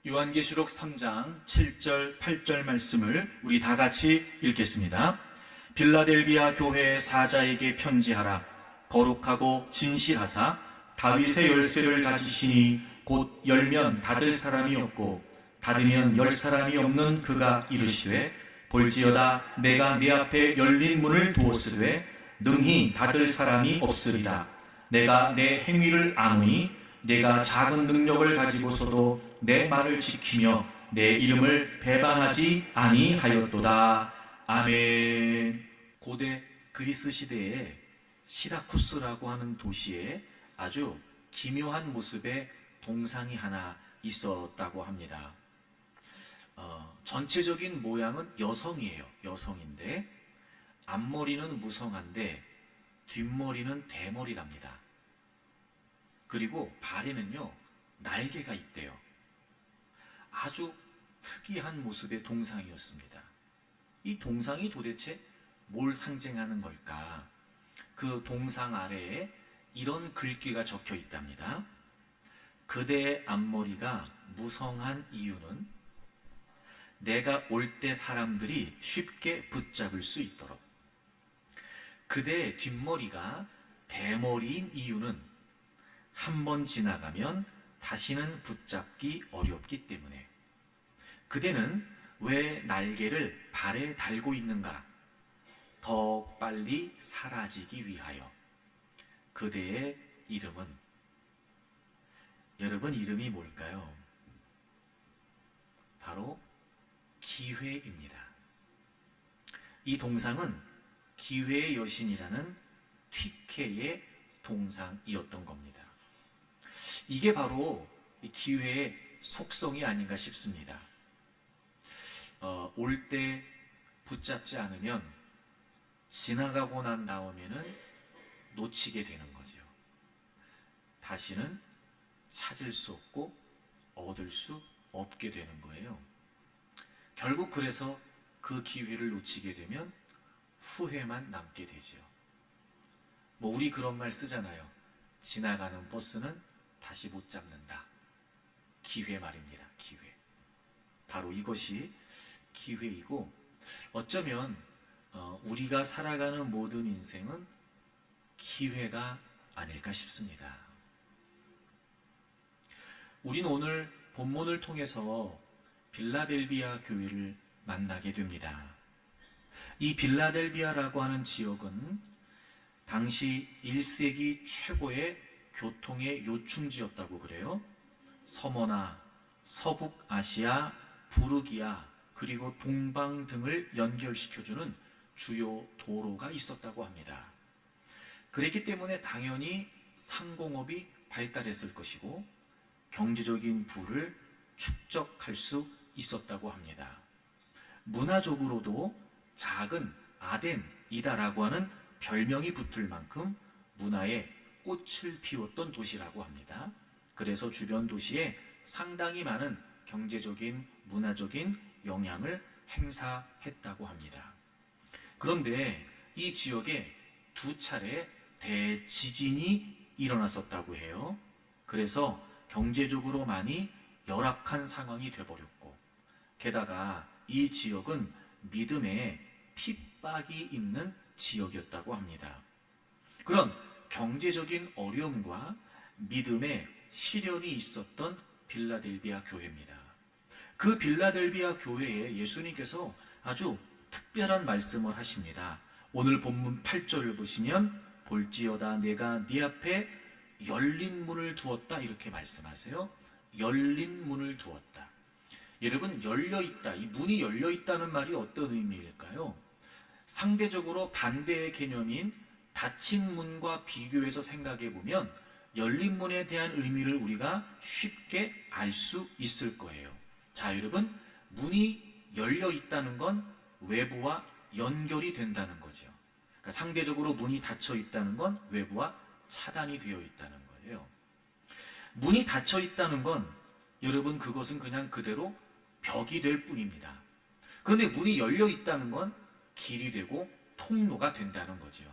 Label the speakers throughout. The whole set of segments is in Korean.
Speaker 1: 요한계시록 3장 7절 8절 말씀을 우리 다 같이 읽겠습니다. 빌라델비아 교회의 사자에게 편지하라. 거룩하고 진실하사 다윗의 열쇠를 가지시니 곧 열면 닫을 사람이 없고 닫으면 열 사람이 없는 그가 이르시되 볼지어다 내가 네 앞에 열린 문을 두었으되 능히 닫을 사람이 없으리라. 내가 내 행위를 아노니 내가 작은 능력을 가지고서도 내 말을 지키며 내 이름을 배반하지 아니하였도다. 아멘. 고대 그리스 시대에 시라쿠스라고 하는 도시에 아주 기묘한 모습의 동상이 하나 있었다고 합니다. 전체적인 모양은 여성이에요. 여성인데 앞머리는 무성한데 뒷머리는 대머리랍니다. 그리고 발에는요 날개가 있대요. 아주 특이한 모습의 동상이었습니다. 이 동상이 도대체 뭘 상징하는 걸까? 그 동상 아래에 이런 글귀가 적혀 있답니다. 그대의 앞머리가 무성한 이유는 내가 올 때 사람들이 쉽게 붙잡을 수 있도록. 그대의 뒷머리가 대머리인 이유는 한 번 지나가면 다시는 붙잡기 어렵기 때문에. 그대는 왜 날개를 발에 달고 있는가? 더 빨리 사라지기 위하여. 그대의 이름은, 여러분 이름이 뭘까요? 바로 기회입니다. 이 동상은 기회의 여신이라는 튀케의 동상이었던 겁니다. 이게 바로 기회의 속성이 아닌가 싶습니다. 올 때 붙잡지 않으면 지나가고 난 다음에는 놓치게 되는 거죠. 다시는 찾을 수 없고 얻을 수 없게 되는 거예요. 결국 그래서 그 기회를 놓치게 되면 후회만 남게 되죠. 우리 그런 말 쓰잖아요. 지나가는 버스는 다시 못 잡는다. 기회 말입니다. 기회. 바로 이것이 기회이고, 어쩌면 우리가 살아가는 모든 인생은 기회가 아닐까 싶습니다. 우리는 오늘 본문을 통해서 빌라델비아 교회를 만나게 됩니다. 이 빌라델비아라고 하는 지역은 당시 1세기 최고의 교통의 요충지였다고 그래요. 서머나, 서북 아시아, 부르기아, 그리고 동방 등을 연결시켜주는 주요 도로가 있었다고 합니다. 그랬기 때문에 당연히 상공업이 발달했을 것이고 경제적인 부를 축적할 수 있었다고 합니다. 문화적으로도 작은 아덴이다라고 하는 별명이 붙을 만큼 문화의 꽃을 피웠던 도시라고 합니다. 그래서 주변 도시에 상당히 많은 경제적인, 문화적인 영향을 행사했다고 합니다. 그런데 이 지역에 두 차례 대지진이 일어났었다고 해요. 그래서 경제적으로 많이 열악한 상황이 되어버렸고, 게다가 이 지역은 믿음에 핍박이 있는 지역이었다고 합니다. 그런 경제적인 어려움과 믿음의 시련이 있었던 빌라델비아 교회입니다. 그 빌라델비아 교회에 예수님께서 아주 특별한 말씀을 하십니다. 오늘 본문 8절을 보시면 볼지어다 내가 네 앞에 열린 문을 두었다 이렇게 말씀하세요. 열린 문을 두었다. 여러분, 열려있다, 이 문이 열려있다는 말이 어떤 의미일까요? 상대적으로 반대의 개념인 닫힌 문과 비교해서 생각해 보면 열린 문에 대한 의미를 우리가 쉽게 알 수 있을 거예요. 자, 여러분, 문이 열려 있다는 건 외부와 연결이 된다는 거죠. 그러니까 상대적으로 문이 닫혀 있다는 건 외부와 차단이 되어 있다는 거예요. 문이 닫혀 있다는 건 여러분, 그것은 그냥 그대로 벽이 될 뿐입니다. 그런데 문이 열려 있다는 건 길이 되고 통로가 된다는 거죠.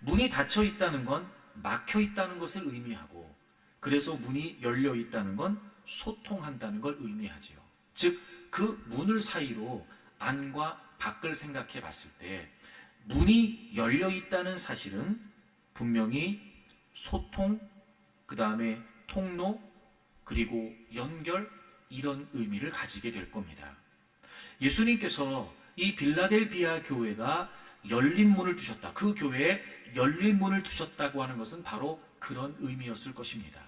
Speaker 1: 문이 닫혀 있다는 건 막혀 있다는 것을 의미하고, 그래서 문이 열려 있다는 건 소통한다는 걸 의미하지요. 즉, 그 문을 사이로 안과 밖을 생각해 봤을 때 문이 열려 있다는 사실은 분명히 소통, 그 다음에 통로, 그리고 연결, 이런 의미를 가지게 될 겁니다. 예수님께서 이 빌라델비아 교회가 열린 문을 두셨다, 그 교회에 열린 문을 두셨다고 하는 것은 바로 그런 의미였을 것입니다.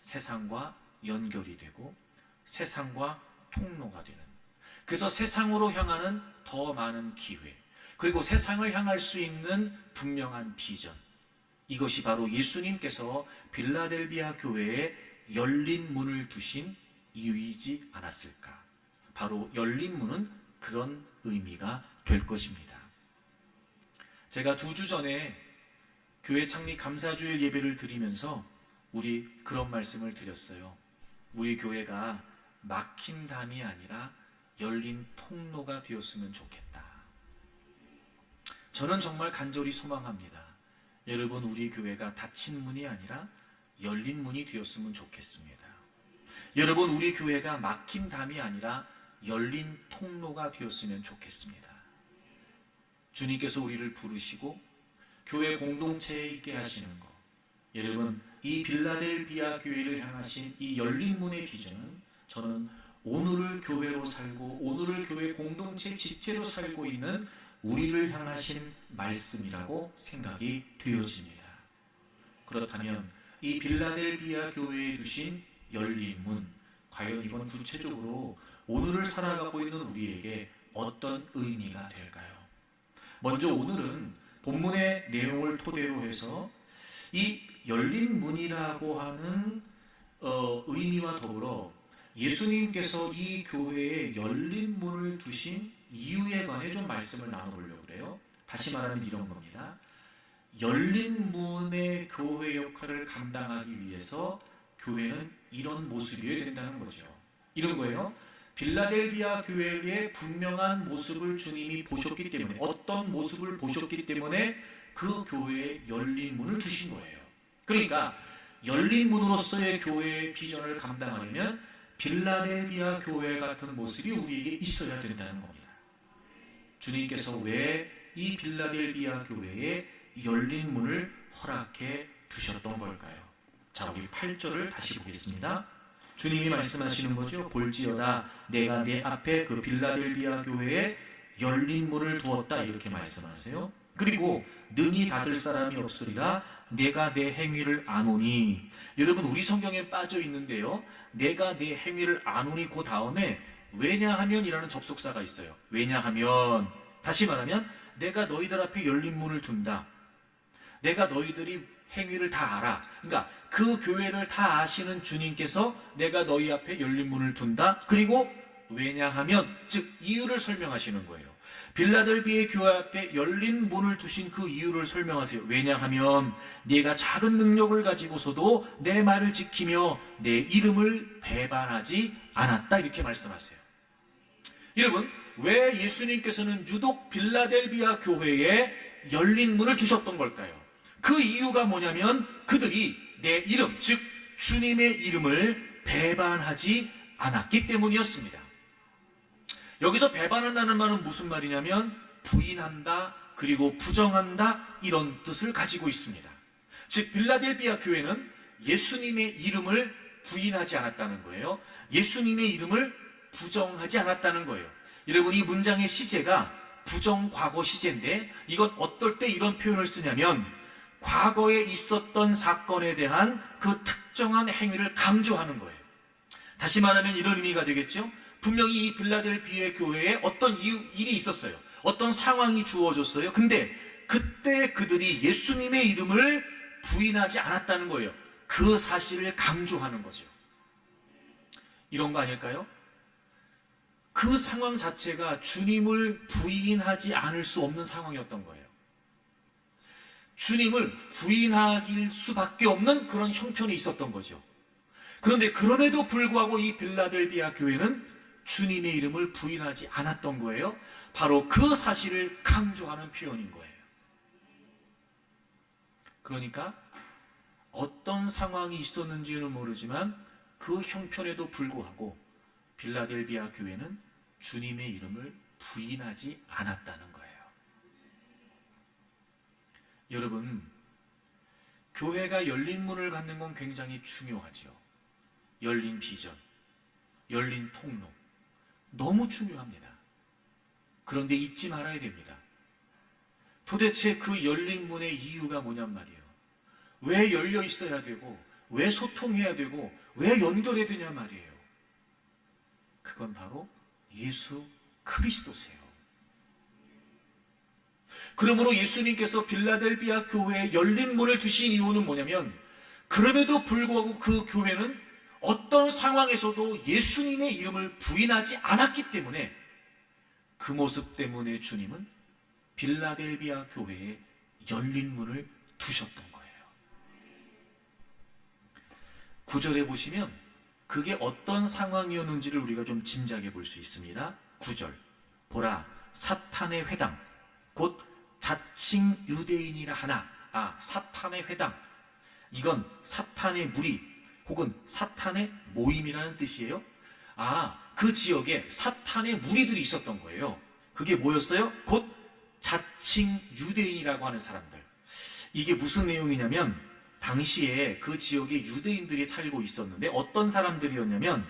Speaker 1: 세상과 연결이 되고 세상과 통로가 되는, 그래서 세상으로 향하는 더 많은 기회, 그리고 세상을 향할 수 있는 분명한 비전, 이것이 바로 예수님께서 빌라델비아 교회에 열린 문을 두신 이유이지 않았을까. 바로 열린 문은 그런 의미가 될 것입니다. 제가 2주 전에 교회 창립 감사주일 예배를 드리면서 우리 그런 말씀을 드렸어요. 우리 교회가 막힌 담이 아니라 열린 통로가 되었으면 좋겠다. 저는 정말 간절히 소망합니다. 여러분, 우리 교회가 닫힌 문이 아니라 열린 문이 되었으면 좋겠습니다. 여러분, 우리 교회가 막힌 담이 아니라 열린 통로가 되었으면 좋겠습니다. 주님께서 우리를 부르시고 교회 공동체에 있게 하시는 것, 여러분, 이 빌라델비아 교회를 향하신 이 열린 문의 비전은 저는 오늘을 교회로 살고 오늘을 교회 공동체 지체로 살고 있는 우리를 향하신 말씀이라고 생각이 되어집니다. 그렇다면 이 빌라델비아 교회에 두신 열린 문, 과연 이건 구체적으로 오늘을 살아가고 있는 우리에게 어떤 의미가 될까요? 먼저 오늘은 본문의 내용을 토대로 해서 이 열린 문이라고 하는 의미와 더불어 예수님께서 이 교회에 열린 문을 두신 이유에 관해 좀 말씀을 나눠보려고 그래요. 다시 말하면 이런 겁니다. 열린 문의 교회 역할을 감당하기 위해서 교회는 이런 모습이어야 된다는 거죠. 이런 거예요. 빌라델비아 교회의 분명한 모습을 주님이 보셨기 때문에, 어떤 모습을 보셨기 때문에 그 교회에 열린 문을 두신 거예요. 그러니까 열린 문으로서의 교회의 비전을 감당하려면 빌라델비아 교회 같은 모습이 우리에게 있어야 된다는 겁니다. 주님께서 왜 이 빌라델비아 교회에 열린 문을 허락해 두셨던 걸까요? 자, 우리 8절을 다시 보겠습니다. 주님이 말씀하시는 거죠. 볼지어다 내가 내 앞에 그 빌라델비아 교회에 열린 문을 두었다, 이렇게 말씀하세요. 그리고 능히 닫을 사람이 없으리라. 내가 내 행위를 아노니. 여러분, 우리 성경에 빠져 있는데요, 내가 내 행위를 아노니 그 다음에 왜냐하면이라는 접속사가 있어요. 왜냐하면, 다시 말하면 내가 너희들 앞에 열린 문을 둔다. 내가 너희들이 행위를 다 알아. 그러니까 그 교회를 다 아시는 주님께서 내가 너희 앞에 열린 문을 둔다. 그리고 왜냐하면, 즉 이유를 설명하시는 거예요. 빌라델비아 교회 앞에 열린 문을 두신 그 이유를 설명하세요. 왜냐하면 네가 작은 능력을 가지고서도 내 말을 지키며 내 이름을 배반하지 않았다, 이렇게 말씀하세요. 여러분, 왜 예수님께서는 유독 빌라델비아 교회에 열린 문을 두셨던 걸까요? 그 이유가 뭐냐면 그들이 내 이름, 즉 주님의 이름을 배반하지 않았기 때문이었습니다. 여기서 배반한다는 말은 무슨 말이냐면 부인한다, 그리고 부정한다, 이런 뜻을 가지고 있습니다. 즉 빌라델비아 교회는 예수님의 이름을 부인하지 않았다는 거예요. 예수님의 이름을 부정하지 않았다는 거예요. 여러분, 이 문장의 시제가 부정과거 시제인데 이건 어떨 때 이런 표현을 쓰냐면 과거에 있었던 사건에 대한 그 특정한 행위를 강조하는 거예요. 다시 말하면 이런 의미가 되겠죠. 분명히 이 빌라델비아 교회에 어떤 일이 있었어요. 어떤 상황이 주어졌어요. 근데 그때 그들이 예수님의 이름을 부인하지 않았다는 거예요. 그 사실을 강조하는 거죠. 이런 거 아닐까요? 그 상황 자체가 주님을 부인하지 않을 수 없는 상황이었던 거예요. 주님을 부인할 수밖에 없는 그런 형편이 있었던 거죠. 그런데 그럼에도 불구하고 이 빌라델비아 교회는 주님의 이름을 부인하지 않았던 거예요. 바로 그 사실을 강조하는 표현인 거예요. 그러니까 어떤 상황이 있었는지는 모르지만 그 형편에도 불구하고 빌라델비아 교회는 주님의 이름을 부인하지 않았다는 거예요. 여러분, 교회가 열린 문을 갖는 건 굉장히 중요하죠. 열린 비전, 열린 통로, 너무 중요합니다. 그런데 잊지 말아야 됩니다. 도대체 그 열린 문의 이유가 뭐냔 말이에요. 왜 열려 있어야 되고, 왜 소통해야 되고, 왜 연결해야 되냐 말이에요. 그건 바로 예수 그리스도세요. 그러므로 예수님께서 빌라델비아 교회에 열린 문을 주신 이유는 뭐냐면, 그럼에도 불구하고 그 교회는 어떤 상황에서도 예수님의 이름을 부인하지 않았기 때문에, 그 모습 때문에 주님은 빌라델비아 교회에 열린 문을 두셨던 거예요. 9절에 보시면 그게 어떤 상황이었는지를 우리가 좀 짐작해 볼 수 있습니다. 9절, 보라 사탄의 회당 곧 자칭 유대인이라 하나. 사탄의 회당, 이건 사탄의 무리 혹은 사탄의 모임이라는 뜻이에요. 그 지역에 사탄의 무리들이 있었던 거예요. 그게 뭐였어요? 곧 자칭 유대인이라고 하는 사람들. 이게 무슨 내용이냐면, 당시에 그 지역에 유대인들이 살고 있었는데 어떤 사람들이었냐면,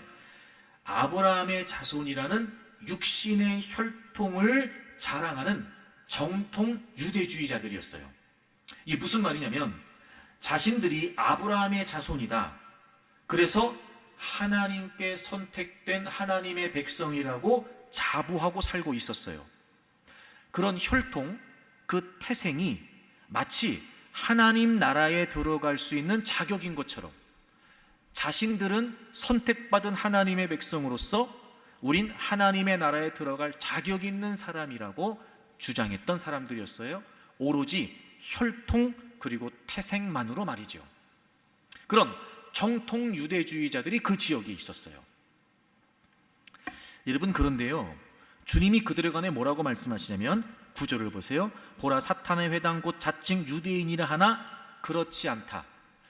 Speaker 1: 아브라함의 자손이라는 육신의 혈통을 자랑하는 정통 유대주의자들이었어요. 이게 무슨 말이냐면, 자신들이 아브라함의 자손이다, 그래서 하나님께 선택된 하나님의 백성이라고 자부하고 살고 있었어요. 그런 혈통, 그 태생이 마치 하나님 나라에 들어갈 수 있는 자격인 것처럼, 자신들은 선택받은 하나님의 백성으로서 우린 하나님의 나라에 들어갈 자격 있는 사람이라고 주장했던 사람들이었어요. 오로지 혈통 그리고 태생만으로 말이죠. 그런 정통 유대주의자들이 그 지역에 있었어요. 여러분, 그런데요, 주님이 그들에 관해 뭐라고 말씀하시냐면 9절을 보세요. 보라 사탄의 회당 곧 자칭 유대인이라 하나 그렇지 않다.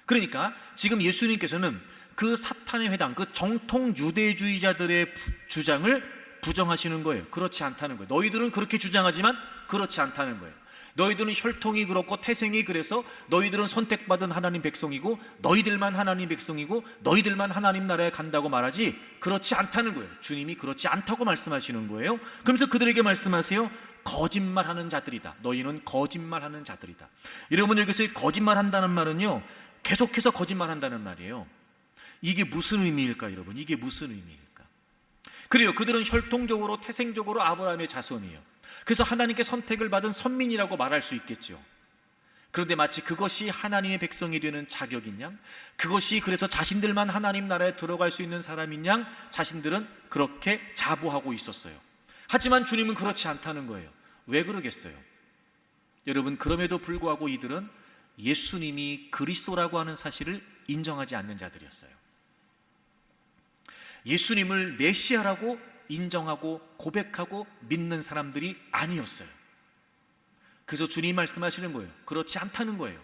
Speaker 1: 그러니까 지금 예수님께서는 그 사탄의 회당, 그 정통 유대주의자들의 주장을 부정하시는 거예요. 그렇지 않다는 거예요. 너희들은 그렇게 주장하지만 그렇지 않다는 거예요. 너희들은 혈통이 그렇고 태생이 그래서 너희들은 선택받은 하나님 백성이고 너희들만 하나님 백성이고 너희들만 하나님 나라에 간다고 말하지 그렇지 않다는 거예요. 주님이 그렇지 않다고 말씀하시는 거예요. 그러면서 그들에게 말씀하세요. 거짓말하는 자들이다. 너희는 거짓말하는 자들이다. 여러분, 여기서 거짓말한다는 말은요, 계속해서 거짓말한다는 말이에요. 이게 무슨 의미일까, 여러분? 이게 무슨 의미일까? 그래요, 그들은 혈통적으로 태생적으로 아브라함의 자손이에요. 그래서 하나님께 선택을 받은 선민이라고 말할 수 있겠죠. 그런데 마치 그것이 하나님의 백성이 되는 자격인 양, 그것이 그래서 자신들만 하나님 나라에 들어갈 수 있는 사람인 양 자신들은 그렇게 자부하고 있었어요. 하지만 주님은 그렇지 않다는 거예요. 왜 그러겠어요? 여러분, 그럼에도 불구하고 이들은 예수님이 그리스도라고 하는 사실을 인정하지 않는 자들이었어요. 예수님을 메시아라고 인정하고 고백하고 믿는 사람들이 아니었어요. 그래서 주님 말씀하시는 거예요. 그렇지 않다는 거예요.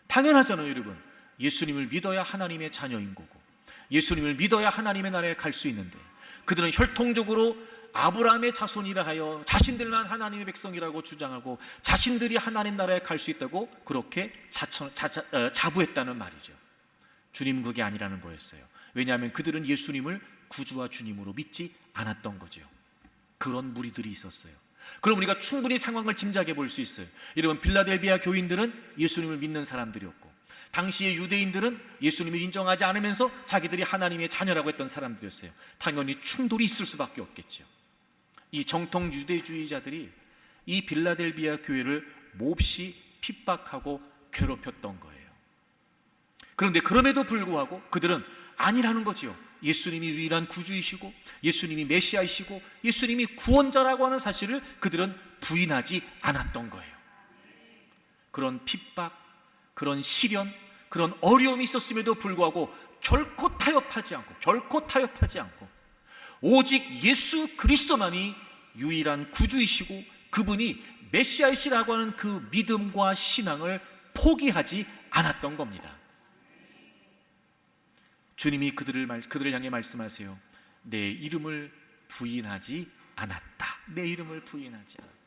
Speaker 1: 당연하잖아요, 여러분. 예수님을 믿어야 하나님의 자녀인 거고 예수님을 믿어야 하나님의 나라에 갈 수 있는데, 그들은 혈통적으로 아브라함의 자손이라 하여 자신들만 하나님의 백성이라고 주장하고 자신들이 하나님 나라에 갈 수 있다고 그렇게 자부했다는 말이죠. 주님은 그게 아니라는 거였어요. 왜냐하면 그들은 예수님을 구주와 주님으로 믿지 않았던 거죠. 그런 무리들이 있었어요. 그럼 우리가 충분히 상황을 짐작해 볼 수 있어요. 여러분, 빌라델비아 교인들은 예수님을 믿는 사람들이었고 당시의 유대인들은 예수님을 인정하지 않으면서 자기들이 하나님의 자녀라고 했던 사람들이었어요. 당연히 충돌이 있을 수밖에 없겠죠. 이 정통 유대주의자들이 이 빌라델비아 교회를 몹시 핍박하고 괴롭혔던 거예요. 그런데 그럼에도 불구하고 그들은 아니라는 거지요. 예수님이 유일한 구주이시고 예수님이 메시아이시고 예수님이 구원자라고 하는 사실을 그들은 부인하지 않았던 거예요. 그런 핍박, 그런 시련, 그런 어려움이 있었음에도 불구하고 결코 타협하지 않고 오직 예수 그리스도만이 유일한 구주이시고 그분이 메시아이시라고 하는 그 믿음과 신앙을 포기하지 않았던 겁니다. 주님이 그들을 향해 말씀하세요. 내 이름을 부인하지 않았다. 내 이름을 부인하지 않았다.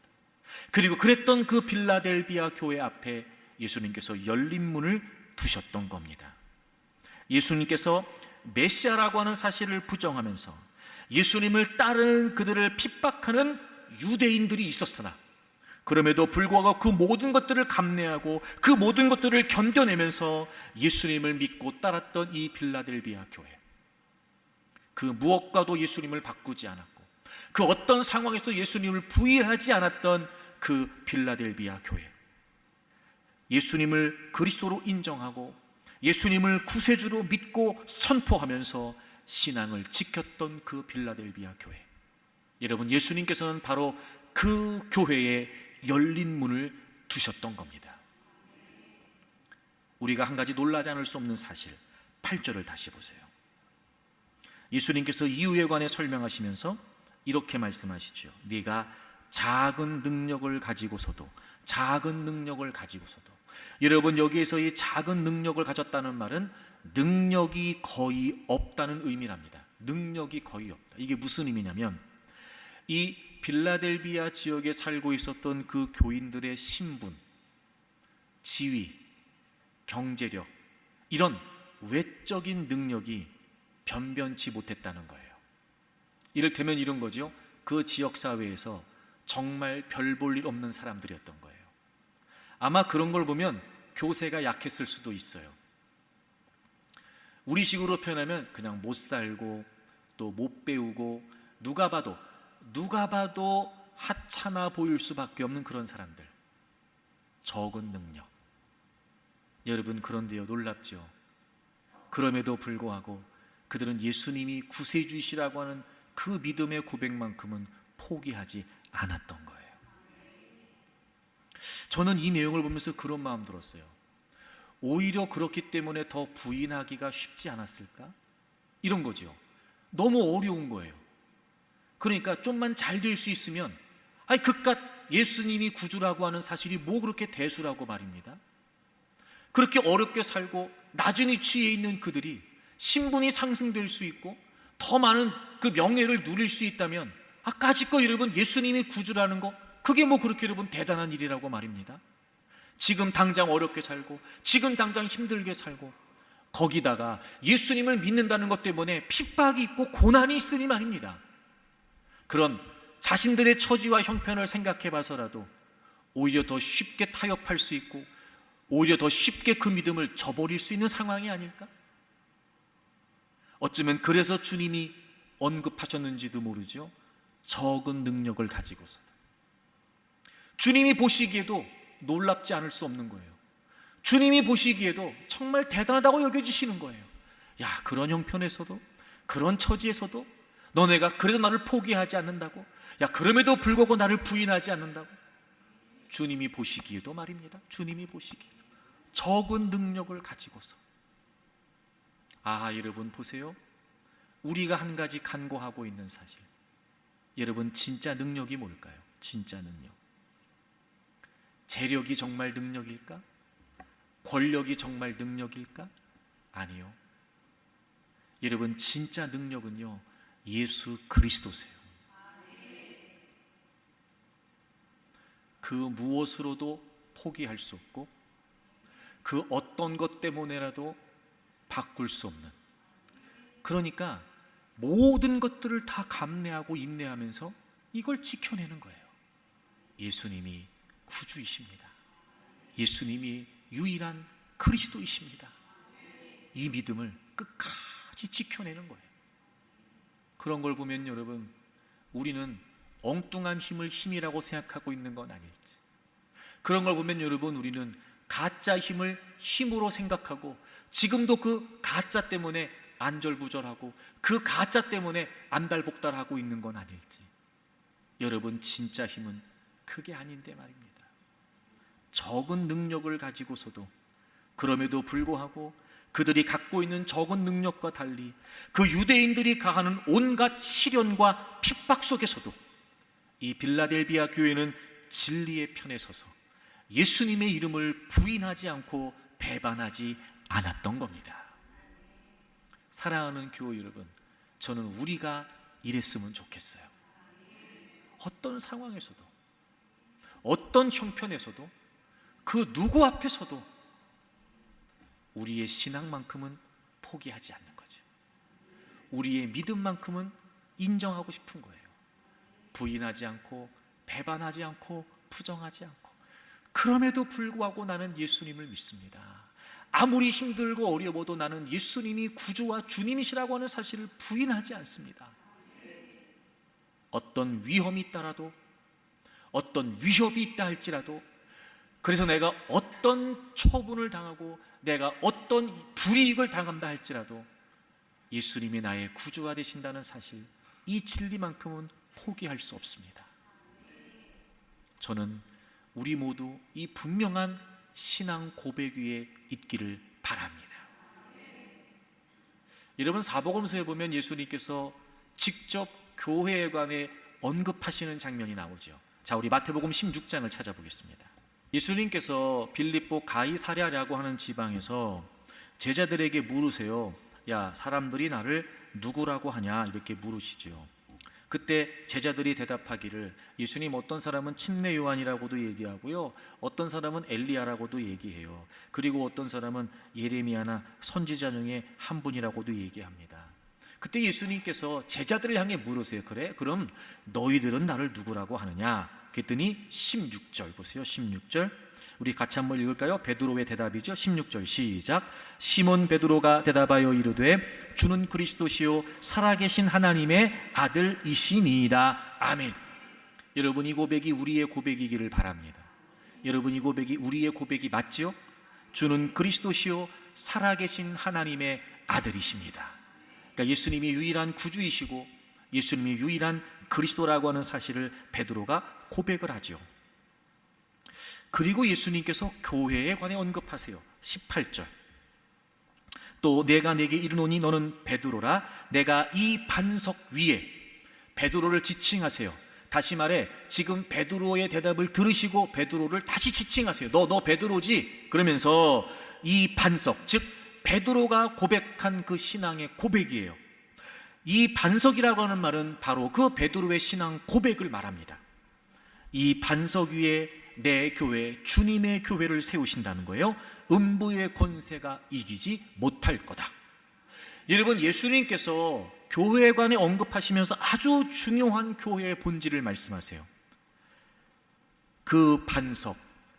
Speaker 1: 그리고 그랬던 그 빌라델비아 교회 앞에 예수님께서 열린 문을 두셨던 겁니다. 예수님께서 메시아라고 하는 사실을 부정하면서 예수님을 따르는 그들을 핍박하는 유대인들이 있었으나 그럼에도 불구하고 그 모든 것들을 감내하고 그 모든 것들을 견뎌내면서 예수님을 믿고 따랐던 이 빌라델비아 교회, 그 무엇과도 예수님을 바꾸지 않았고 그 어떤 상황에서도 예수님을 부인하지 않았던 그 빌라델비아 교회, 예수님을 그리스도로 인정하고 예수님을 구세주로 믿고 선포하면서 신앙을 지켰던 그 빌라델비아 교회, 여러분, 예수님께서는 바로 그 교회에 열린 문을 두셨던 겁니다. 우리가 한 가지 놀라지 않을 수 없는 사실, 8절을 다시 보세요. 예수님께서 이유에 관해 설명하시면서 이렇게 말씀하시죠. 네가 작은 능력을 가지고서도, 여러분, 여기에서 이 작은 능력을 가졌다는 말은 능력이 거의 없다는 의미랍니다. 능력이 거의 없다. 이게 무슨 의미냐면 이 빌라델비아 지역에 살고 있었던 그 교인들의 신분, 지위, 경제력, 이런 외적인 능력이 변변치 못했다는 거예요. 이를테면 이런 거죠. 그 지역 사회에서 정말 별 볼 일 없는 사람들이었던 거예요. 아마 그런 걸 보면 교세가 약했을 수도 있어요. 우리식으로 표현하면 그냥 못 살고 또 못 배우고 누가 봐도 하찮아 보일 수밖에 없는 그런 사람들, 적은 능력. 여러분, 그런데요, 놀랍죠. 그럼에도 불구하고 그들은 예수님이 구세주시라고 하는 그 믿음의 고백만큼은 포기하지 않았던 거예요. 저는 이 내용을 보면서 그런 마음 들었어요. 오히려 그렇기 때문에 더 부인하기가 쉽지 않았을까? 이런 거죠. 너무 어려운 거예요. 그러니까 좀만 잘 될 수 있으면, 그깟 예수님이 구주라고 하는 사실이 뭐 그렇게 대수라고 말입니다. 그렇게 어렵게 살고 낮은 위치에 있는 그들이 신분이 상승될 수 있고 더 많은 그 명예를 누릴 수 있다면 까짓거 여러분, 예수님이 구주라는 거, 그게 뭐 그렇게 여러분 대단한 일이라고 말입니다. 지금 당장 어렵게 살고 지금 당장 힘들게 살고 거기다가 예수님을 믿는다는 것 때문에 핍박이 있고 고난이 있으니 말입니다. 그런 자신들의 처지와 형편을 생각해 봐서라도 오히려 더 쉽게 타협할 수 있고 오히려 더 쉽게 그 믿음을 저버릴 수 있는 상황이 아닐까? 어쩌면 그래서 주님이 언급하셨는지도 모르죠. 적은 능력을 가지고서도. 주님이 보시기에도 놀랍지 않을 수 없는 거예요. 주님이 보시기에도 정말 대단하다고 여겨지시는 거예요. 야, 그런 형편에서도, 그런 처지에서도 너네가 그래도 나를 포기하지 않는다고? 야, 그럼에도 불구하고 나를 부인하지 않는다고? 주님이 보시기에도 말입니다. 주님이 보시기에도 적은 능력을 가지고서. 여러분 보세요. 우리가 한 가지 간구하고 있는 사실, 여러분, 진짜 능력이 뭘까요? 진짜 능력. 재력이 정말 능력일까? 권력이 정말 능력일까? 아니요. 여러분, 진짜 능력은요, 예수 그리스도세요. 그 무엇으로도 포기할 수 없고 그 어떤 것 때문에라도 바꿀 수 없는, 그러니까 모든 것들을 다 감내하고 인내하면서 이걸 지켜내는 거예요. 예수님이 구주이십니다. 예수님이 유일한 그리스도이십니다. 이 믿음을 끝까지 지켜내는 거예요. 그런 걸 보면 여러분, 우리는 엉뚱한 힘을 힘이라고 생각하고 있는 건 아닐지, 그런 걸 보면 여러분, 우리는 가짜 힘을 힘으로 생각하고 지금도 그 가짜 때문에 안절부절하고 그 가짜 때문에 안달복달하고 있는 건 아닐지. 여러분, 진짜 힘은 그게 아닌데 말입니다. 적은 능력을 가지고서도 그럼에도 불구하고 그들이 갖고 있는 적은 능력과 달리 그 유대인들이 가하는 온갖 시련과 핍박 속에서도 이 빌라델비아 교회는 진리의 편에 서서 예수님의 이름을 부인하지 않고 배반하지 않았던 겁니다.
Speaker 2: 사랑하는 교회 여러분, 저는 우리가 이랬으면 좋겠어요. 어떤 상황에서도, 어떤 형편에서도, 그 누구 앞에서도 우리의 신앙만큼은 포기하지 않는 거죠. 우리의 믿음만큼은 인정하고 싶은 거예요. 부인하지 않고, 배반하지 않고, 부정하지 않고. 그럼에도 불구하고 나는 예수님을 믿습니다. 아무리 힘들고 어려워도 나는 예수님이 구주와 주님이시라고 하는 사실을 부인하지 않습니다. 어떤 위험이 있다라도, 어떤 위협이 있다 할지라도, 그래서 내가 어떤 처분을 당하고 내가 어떤 불이익을 당한다 할지라도 예수님이 나의 구주가 되신다는 사실, 이 진리만큼은 포기할 수 없습니다. 저는 우리 모두 이 분명한 신앙 고백 위에 있기를 바랍니다. 여러분, 사복음서에 보면 예수님께서 직접 교회에 관해 언급하시는 장면이 나오죠. 자, 우리 마태복음 16장을 찾아보겠습니다. 예수님께서 빌립보 가이사랴라고 하는 지방에서 제자들에게 물으세요. 야, 사람들이 나를 누구라고 하냐? 이렇게 물으시죠. 그때 제자들이 대답하기를, 예수님, 어떤 사람은 침례 요한이라고도 얘기하고요, 어떤 사람은 엘리야라고도 얘기해요. 그리고 어떤 사람은 예레미야나 선지자 중에 한 분이라고도 얘기합니다. 그때 예수님께서 제자들을 향해 물으세요. 그래? 그럼 너희들은 나를 누구라고 하느냐? 그랬더니 16절 보세요. 16절 우리 같이 한번 읽을까요? 베드로의 대답이죠. 16절 시작. 시몬 베드로가 대답하여 이르되 주는 그리스도시요 살아계신 하나님의 아들이시니이다. 아멘. 여러분, 이 고백이 우리의 고백이기를 바랍니다. 여러분, 이 고백이 우리의 고백이 맞지요? 주는 그리스도시요 살아계신 하나님의 아들이십니다. 그러니까 예수님이 유일한 구주이시고 예수님이 유일한 그리스도라고 하는 사실을 베드로가 고백을 하죠. 그리고 예수님께서 교회에 관해 언급하세요. 18절 또 내가 네게 이르노니 너는 베드로라. 내가 이 반석 위에, 베드로를 지칭하세요. 다시 말해, 지금 베드로의 대답을 들으시고 베드로를 다시 지칭하세요. 너 베드로지? 그러면서 이 반석, 즉 베드로가 고백한 그 신앙의 고백이에요. 이 반석이라고 하는 말은 바로 그 베드로의 신앙 고백을 말합니다. 이 반석 위에 내 교회, 주님의 교회를 세우신다는 거예요. 음부의 권세가 이기지 못할 거다. 여러분, 예수님께서 교회에 관해 언급하시면서 아주 중요한 교회의 본질을 말씀하세요. 그 반석,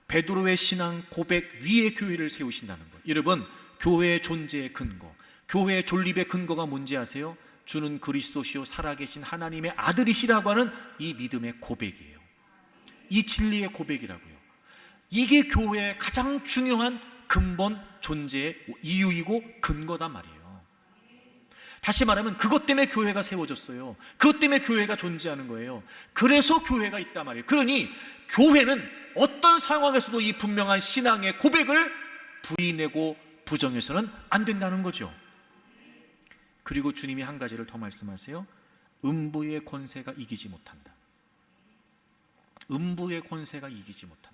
Speaker 2: 베드로의 신앙 고백 위에 교회를 세우신다는 거예요. 여러분, 교회의 존재의 근거, 교회의 존립의 근거가 뭔지 아세요? 주는 그리스도시요 살아계신 하나님의 아들이시라고 하는 이 믿음의 고백이에요. 이 진리의 고백이라고요. 이게 교회의 가장 중요한 근본 존재의 이유이고 근거단 말이에요. 다시 말하면 그것 때문에 교회가 세워졌어요. 그것 때문에 교회가 존재하는 거예요. 그래서 교회가 있단 말이에요. 그러니 교회는 어떤 상황에서도 이 분명한 신앙의 고백을 부인하고 부정해서는 안 된다는 거죠. 그리고 주님이 한 가지를 더 말씀하세요. 음부의 권세가 이기지 못한다. 음부의 권세가 이기지 못한다.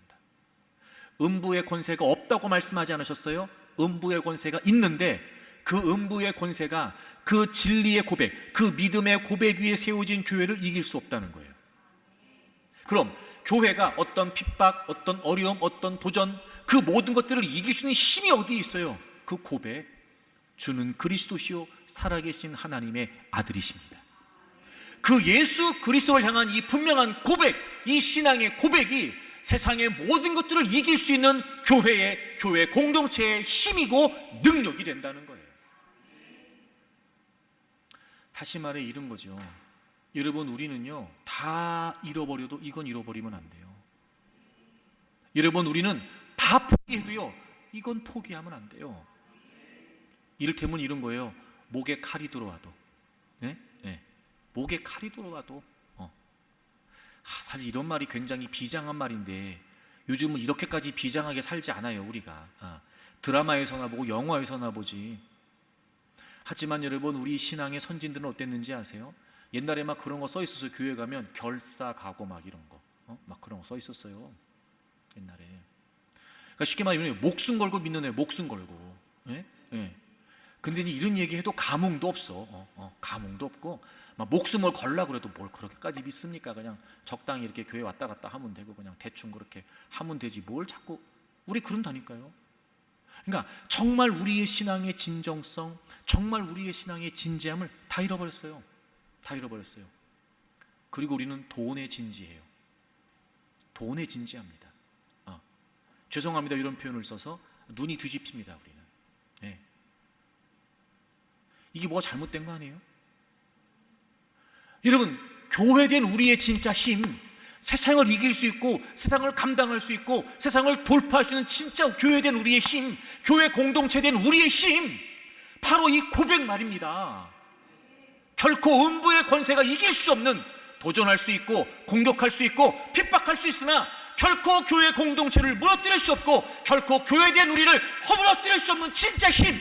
Speaker 2: 음부의 권세가 없다고 말씀하지 않으셨어요? 음부의 권세가 있는데 그 음부의 권세가 그 진리의 고백, 그 믿음의 고백 위에 세워진 교회를 이길 수 없다는 거예요. 그럼 교회가 어떤 핍박, 어떤 어려움, 어떤 도전, 그 모든 것들을 이길 수 있는 힘이 어디에 있어요? 그 고백, 주는 그리스도시요 살아계신 하나님의 아들이십니다. 그 예수 그리스도를 향한 이 분명한 고백, 이 신앙의 고백이 세상의 모든 것들을 이길 수 있는 교회 공동체의 힘이고 능력이 된다는 거예요. 다시 말해 이런 거죠. 여러분, 우리는요 다 잃어버려도 이건 잃어버리면 안 돼요. 여러분, 우리는 다 포기해도요 이건 포기하면 안 돼요. 이를테면 이런 거예요. 목에 칼이 들어와도, 목에 칼이 들어와도, 사실 이런 말이 굉장히 비장한 말인데 요즘은 이렇게까지 비장하게 살지 않아요. 우리가 드라마에서나 보고 영화에서나 보지. 하지만 여러분, 우리 신앙의 선진들은 어땠는지 아세요? 옛날에 막 그런 거 써 있었어요. 교회 가면 결사가고 막 이런 거, 막 그런 거 써 있었어요. 옛날에. 그러니까 쉽게 말하면 목숨 걸고 믿는 애, 목숨 걸고. 근데 이런 얘기해도 감흥도 없어. 감흥도 없고 막 목숨을 걸라고 그래도 뭘 그렇게까지 믿습니까? 그냥 적당히 이렇게 교회 왔다 갔다 하면 되고 그냥 대충 그렇게 하면 되지 뭘 자꾸 우리 그런다니까요. 그러니까 정말 우리의 신앙의 진정성, 정말 우리의 신앙의 진지함을 다 잃어버렸어요. 다 잃어버렸어요. 그리고 우리는 돈에 진지해요. 돈에 진지합니다. 죄송합니다. 이런 표현을 써서 눈이 뒤집힙니다. 우리는. 네. 이게 뭐가 잘못된 거 아니에요? 여러분, 교회된 우리의 진짜 힘, 세상을 이길 수 있고 세상을 감당할 수 있고 세상을 돌파할 수 있는 진짜 교회된 우리의 힘, 교회 공동체된 우리의 힘, 바로 이 고백 말입니다. 결코 음부의 권세가 이길 수 없는, 도전할 수 있고 공격할 수 있고 핍박할 수 있으나 결코 교회 공동체를 무너뜨릴 수 없고 결코 교회된 우리를 허물어뜨릴 수 없는 진짜 힘,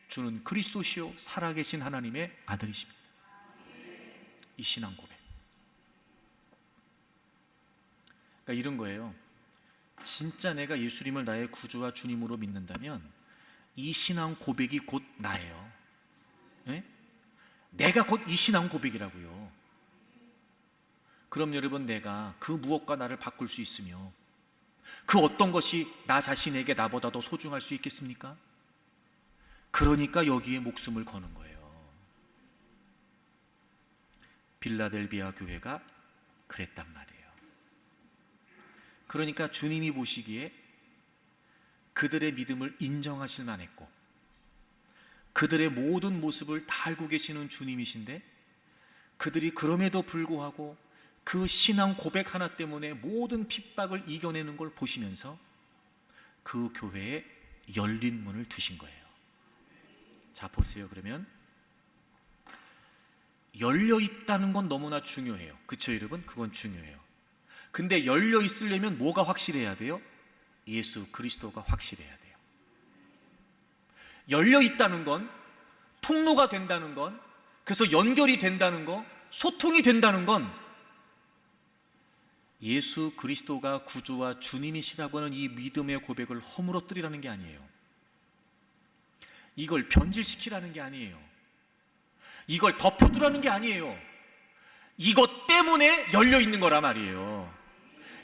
Speaker 2: 주는 그리스도시요 살아계신 하나님의 아들이십니다. 이 신앙 고백, 그러니까 이런 거예요. 진짜 내가 예수님을 나의 구주와 주님으로 믿는다면 이 신앙 고백이 곧 나예요. 네? 내가 곧 이 신앙 고백이라고요. 그럼 여러분, 내가 그 무엇과 나를 바꿀 수 있으며 그 어떤 것이 나 자신에게 나보다 더 소중할 수 있겠습니까? 그러니까 여기에 목숨을 거는 거예요. 빌라델비아 교회가 그랬단 말이에요. 그러니까 주님이 보시기에 그들의 믿음을 인정하실 만했고 그들의 모든 모습을 다 알고 계시는 주님이신데 그들이 그럼에도 불구하고 그 신앙 고백 하나 때문에 모든 핍박을 이겨내는 걸 보시면서 그 교회에 열린 문을 두신 거예요. 자, 보세요. 그러면 열려 있다는 건 너무나 중요해요. 그렇죠, 여러분? 그건 중요해요. 근데 열려 있으려면 뭐가 확실해야 돼요? 예수 그리스도가 확실해야 돼요. 열려 있다는 건, 통로가 된다는 건, 그래서 연결이 된다는 거, 소통이 된다는 건 예수 그리스도가 구주와 주님이시라고 하는 이 믿음의 고백을 허물어뜨리라는 게 아니에요. 이걸 변질시키라는 게 아니에요. 이걸 덮어두라는 게 아니에요. 이것 때문에 열려 있는 거란 말이에요.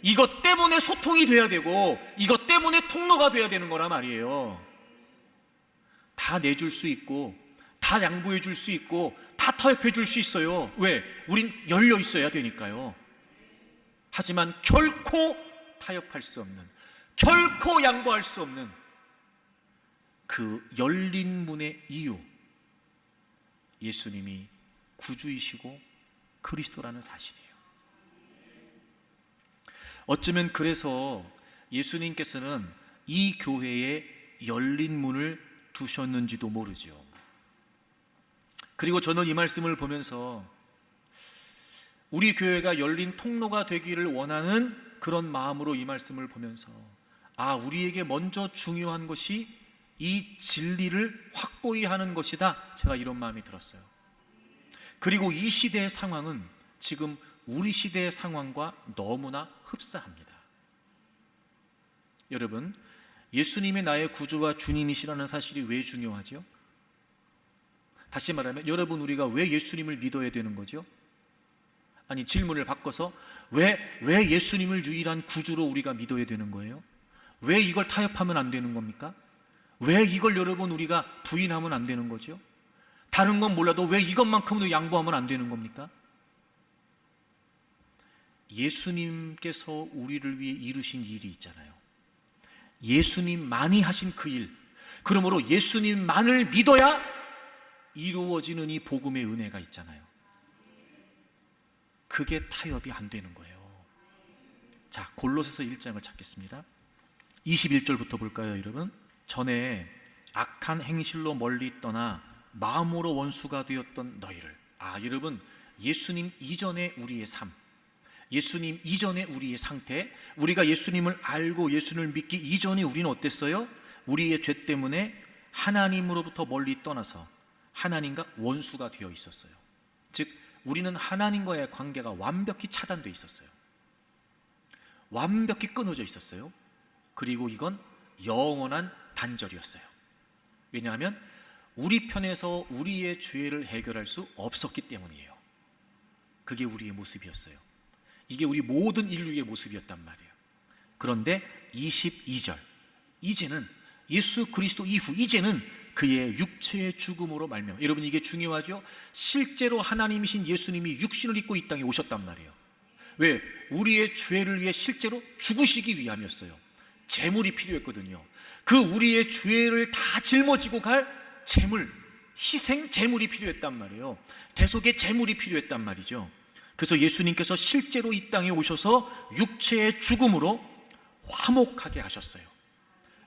Speaker 2: 이것 때문에 소통이 돼야 되고 이것 때문에 통로가 돼야 되는 거란 말이에요. 다 내줄 수 있고 다 양보해 줄 수 있고 다 타협해 줄 수 있어요. 왜? 우린 열려 있어야 되니까요. 하지만 결코 타협할 수 없는, 결코 양보할 수 없는 그 열린 문의 이유, 예수님이 구주이시고 그리스도라는 사실이에요. 어쩌면 그래서 예수님께서는 이 교회에 열린 문을 두셨는지도 모르죠. 그리고 저는 이 말씀을 보면서 우리 교회가 열린 통로가 되기를 원하는 그런 마음으로 이 말씀을 보면서 우리에게 먼저 중요한 것이 이 진리를 확고히 하는 것이다, 제가 이런 마음이 들었어요. 그리고 이 시대의 상황은 지금 우리 시대의 상황과 너무나 흡사합니다. 여러분, 예수님이 나의 구주와 주님이시라는 사실이 왜 중요하죠? 다시 말하면 여러분, 우리가 왜 예수님을 믿어야 되는 거죠? 아니, 질문을 바꿔서 왜 예수님을 유일한 구주로 우리가 믿어야 되는 거예요? 왜 이걸 타협하면 안 되는 겁니까? 왜 이걸 여러분 우리가 부인하면 안 되는 거죠? 다른 건 몰라도 왜 이것만큼도 양보하면 안 되는 겁니까? 예수님께서 우리를 위해 이루신 일이 있잖아요. 예수님만이 하신 그 일, 그러므로 예수님만을 믿어야 이루어지는 이 복음의 은혜가 있잖아요. 그게 타협이 안 되는 거예요. 자, 골로새서 1장을 찾겠습니다. 21절부터 볼까요, 여러분? 전에 악한 행실로 멀리 떠나 마음으로 원수가 되었던 너희를. 여러분, 예수님 이전의 우리의 삶, 예수님 이전의 우리의 상태, 우리가 예수님을 알고 예수님을 믿기 이전에 우리는 어땠어요? 우리의 죄 때문에 하나님으로부터 멀리 떠나서 하나님과 원수가 되어 있었어요. 즉, 우리는 하나님과의 관계가 완벽히 차단되어 있었어요. 완벽히 끊어져 있었어요. 그리고 이건 영원한 단절이었어요. 왜냐하면 우리 편에서 우리의 죄를 해결할 수 없었기 때문이에요. 그게 우리의 모습이었어요. 이게 우리 모든 인류의 모습이었단 말이에요. 그런데 22절, 이제는 예수 그리스도 이후 이제는 그의 육체의 죽음으로 말미암아, 여러분 이게 중요하죠? 실제로 하나님이신 예수님이 육신을 입고 이 땅에 오셨단 말이에요. 왜? 우리의 죄를 위해 실제로 죽으시기 위함이었어요. 제물이 필요했거든요. 그 우리의 죄를 다 짊어지고 갈 제물, 희생 제물이 필요했단 말이에요. 대속의 제물이 필요했단 말이죠. 그래서 예수님께서 실제로 이 땅에 오셔서 육체의 죽음으로 화목하게 하셨어요.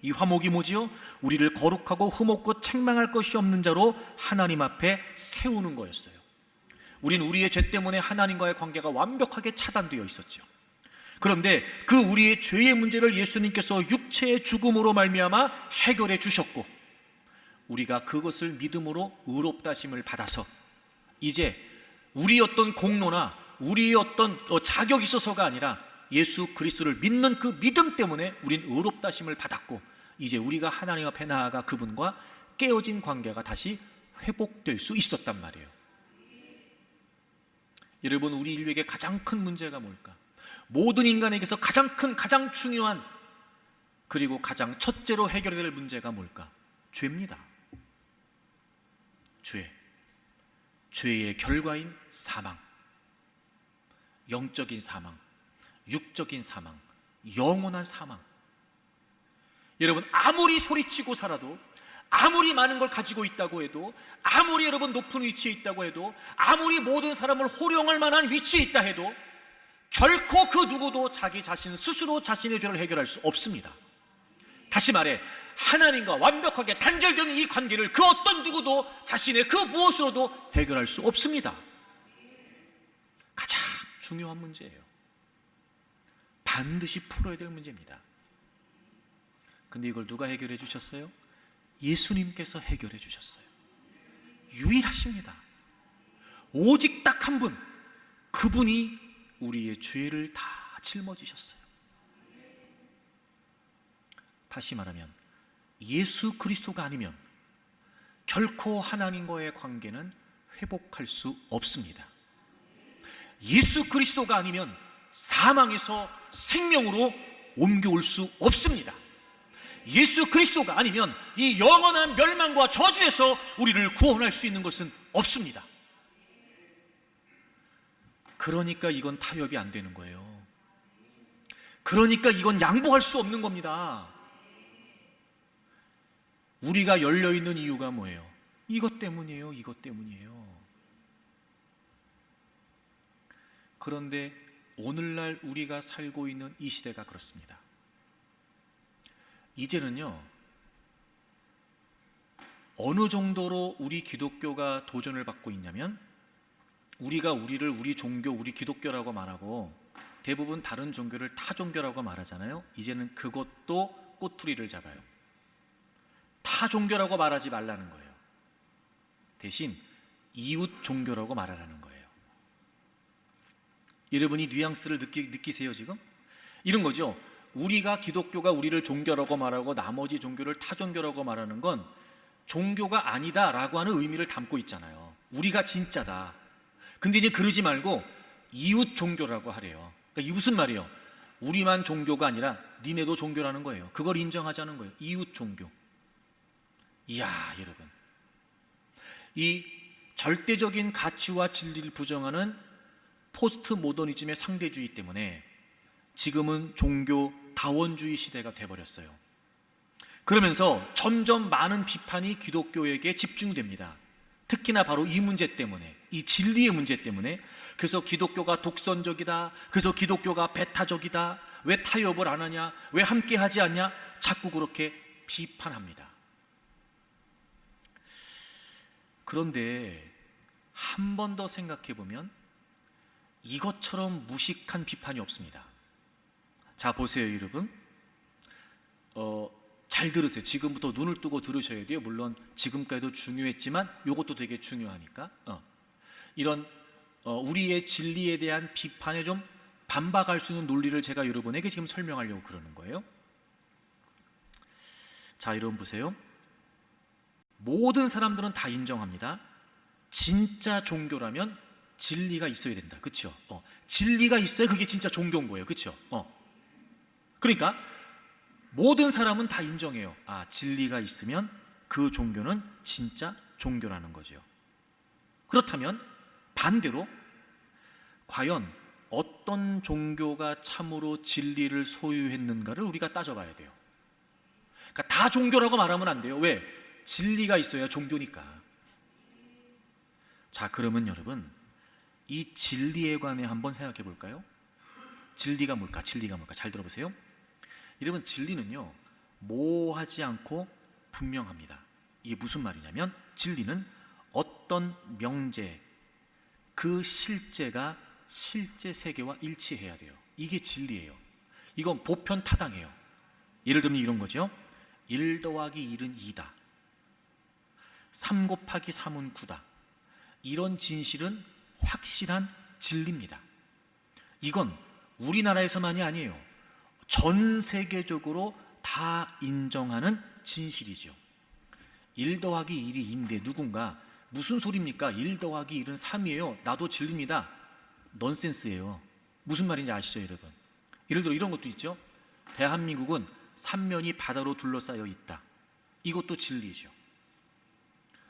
Speaker 2: 이 화목이 뭐지요? 우리를 거룩하고 흠없고 책망할 것이 없는 자로 하나님 앞에 세우는 거였어요. 우린 우리의 죄 때문에 하나님과의 관계가 완벽하게 차단되어 있었죠. 그런데 그 우리의 죄의 문제를 예수님께서 육체의 죽음으로 말미암아 해결해 주셨고, 우리가 그것을 믿음으로 의롭다 하심을 받아서 이제 우리 어떤 공로나 우리의 어떤 자격이 있어서가 아니라 예수 그리스도를 믿는 그 믿음 때문에 우린 의롭다 하심을 받았고, 이제 우리가 하나님 앞에 나아가 그분과 깨어진 관계가 다시 회복될 수 있었단 말이에요. 여러분, 우리 인류에게 가장 큰 문제가 뭘까? 모든 인간에게서 가장 큰, 가장 중요한, 그리고 가장 첫째로 해결해야 될 문제가 뭘까? 죄입니다. 죄의 결과인 사망, 영적인 사망, 육적인 사망, 영원한 사망. 여러분, 아무리 소리치고 살아도, 아무리 많은 걸 가지고 있다고 해도, 아무리 여러분 높은 위치에 있다고 해도, 아무리 모든 사람을 호령할 만한 위치에 있다 해도 결코 그 누구도 자기 자신 스스로 자신의 죄를 해결할 수 없습니다. 다시 말해, 하나님과 완벽하게 단절된 이 관계를 그 어떤 누구도 자신의 그 무엇으로도 해결할 수 없습니다. 가장 중요한 문제예요. 반드시 풀어야 될 문제입니다. 근데 이걸 누가 해결해 주셨어요? 예수님께서 해결해 주셨어요. 유일하십니다. 오직 딱 한 분, 그분이 우리의 죄를 다 짊어지셨어요. 다시 말하면 예수 그리스도가 아니면 결코 하나님과의 관계는 회복할 수 없습니다. 예수 그리스도가 아니면 사망에서 생명으로 옮겨올 수 없습니다. 예수 그리스도가 아니면 이 영원한 멸망과 저주에서 우리를 구원할 수 있는 것은 없습니다. 그러니까 이건 타협이 안 되는 거예요. 그러니까 이건 양보할 수 없는 겁니다. 우리가 열려있는 이유가 뭐예요? 이것 때문이에요. 이것 때문이에요. 그런데 오늘날 우리가 살고 있는 이 시대가 그렇습니다. 이제는요, 어느 정도로 우리 기독교가 도전을 받고 있냐면, 우리가 우리를 우리 종교, 우리 기독교라고 말하고 대부분 다른 종교를 타 종교라고 말하잖아요. 이제는 그것도 꼬투리를 잡아요. 타 종교라고 말하지 말라는 거예요. 대신 이웃 종교라고 말하라는 거예요. 여러분이 뉘앙스를 느끼세요 지금? 이런 거죠. 우리가 기독교가 우리를 종교라고 말하고 나머지 종교를 타 종교라고 말하는 건 종교가 아니다라고 하는 의미를 담고 있잖아요. 우리가 진짜다. 근데 이제 그러지 말고 이웃 종교라고 하래요. 그러니까 이게 무슨 말이에요? 우리만 종교가 아니라 니네도 종교라는 거예요. 그걸 인정하자는 거예요. 이웃 종교. 이야, 여러분, 이 절대적인 가치와 진리를 부정하는 포스트 모더니즘의 상대주의 때문에 지금은 종교 다원주의 시대가 돼버렸어요. 그러면서 점점 많은 비판이 기독교에게 집중됩니다. 특히나 바로 이 문제 때문에, 이 진리의 문제 때문에. 그래서 기독교가 독선적이다, 그래서 기독교가 배타적이다, 왜 타협을 안 하냐, 왜 함께 하지 않냐, 자꾸 그렇게 비판합니다. 그런데 한 번 더 생각해 보면 이것처럼 무식한 비판이 없습니다. 자, 보세요 여러분, 잘 들으세요. 지금부터 눈을 뜨고 들으셔야 돼요. 물론 지금까지도 중요했지만 이것도 되게 중요하니까. 이런 우리의 진리에 대한 비판에 좀 반박할 수 있는 논리를 제가 여러분에게 지금 설명하려고 그러는 거예요. 자, 여러분 보세요. 모든 사람들은 다 인정합니다. 진짜 종교라면 진리가 있어야 된다. 그렇죠? 진리가 있어야 그게 진짜 종교인 거예요. 그렇죠? 그러니까 모든 사람은 다 인정해요. 아, 진리가 있으면 그 종교는 진짜 종교라는 거죠. 그렇다면 반대로 과연 어떤 종교가 참으로 진리를 소유했는가를 우리가 따져봐야 돼요. 그러니까 다 종교라고 말하면 안 돼요. 왜? 진리가 있어야 종교니까. 자, 그러면 여러분, 이 진리에 관해 한번 생각해 볼까요? 진리가 뭘까? 진리가 뭘까? 잘 들어보세요. 여러분, 진리는요, 모호하지 않고 분명합니다. 이게 무슨 말이냐면, 진리는 어떤 명제, 그 실제가 실제 세계와 일치해야 돼요. 이게 진리예요. 이건 보편 타당해요. 예를 들면 이런 거죠. 1 더하기 1은 2다. 3 곱하기 3은 9다. 이런 진실은 확실한 진리입니다. 이건 우리나라에서만이 아니에요. 전 세계적으로 다 인정하는 진실이죠. 1 더하기 1이 2인데 누군가 무슨 소리입니까? 1 더하기 1은 3이에요. 나도 진리입니다. 넌센스예요. 무슨 말인지 아시죠, 여러분? 예를 들어 이런 것도 있죠. 대한민국은 삼면이 바다로 둘러싸여 있다. 이것도 진리죠.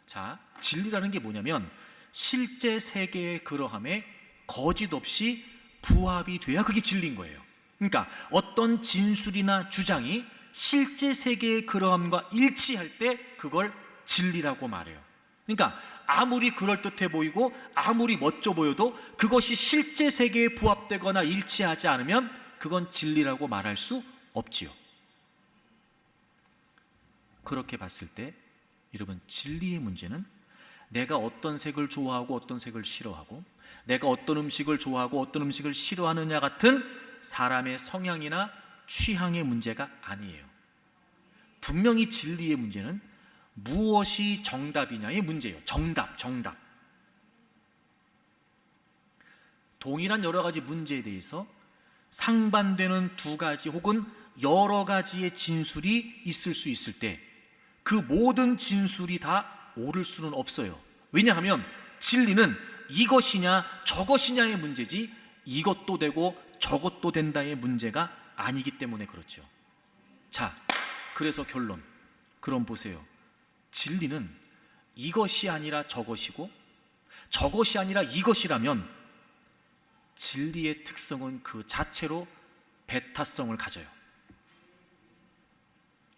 Speaker 2: 자, 진리라는 게 뭐냐면 실제 세계의 그러함에 거짓 없이 부합이 돼야 그게 진리인 거예요. 그러니까 어떤 진술이나 주장이 실제 세계의 그러함과 일치할 때 그걸 진리라고 말해요. 그러니까 아무리 그럴듯해 보이고 아무리 멋져 보여도 그것이 실제 세계에 부합되거나 일치하지 않으면 그건 진리라고 말할 수 없지요. 그렇게 봤을 때 여러분, 진리의 문제는 내가 어떤 색을 좋아하고 어떤 색을 싫어하고 내가 어떤 음식을 좋아하고 어떤 음식을 싫어하느냐 같은 사람의 성향이나 취향의 문제가 아니에요. 분명히 진리의 문제는 무엇이 정답이냐의 문제예요. 정답. 동일한 여러 가지 문제에 대해서 상반되는 두 가지 혹은 여러 가지의 진술이 있을 수 있을 때 그 모든 진술이 다 옳을 수는 없어요. 왜냐하면 진리는 이것이냐 저것이냐의 문제지 이것도 되고 저것도 된다의 문제가 아니기 때문에 그렇죠. 자, 그래서 결론. 그럼 보세요. 진리는 이것이 아니라 저것이고 저것이 아니라 이것이라면 진리의 특성은 그 자체로 배타성을 가져요.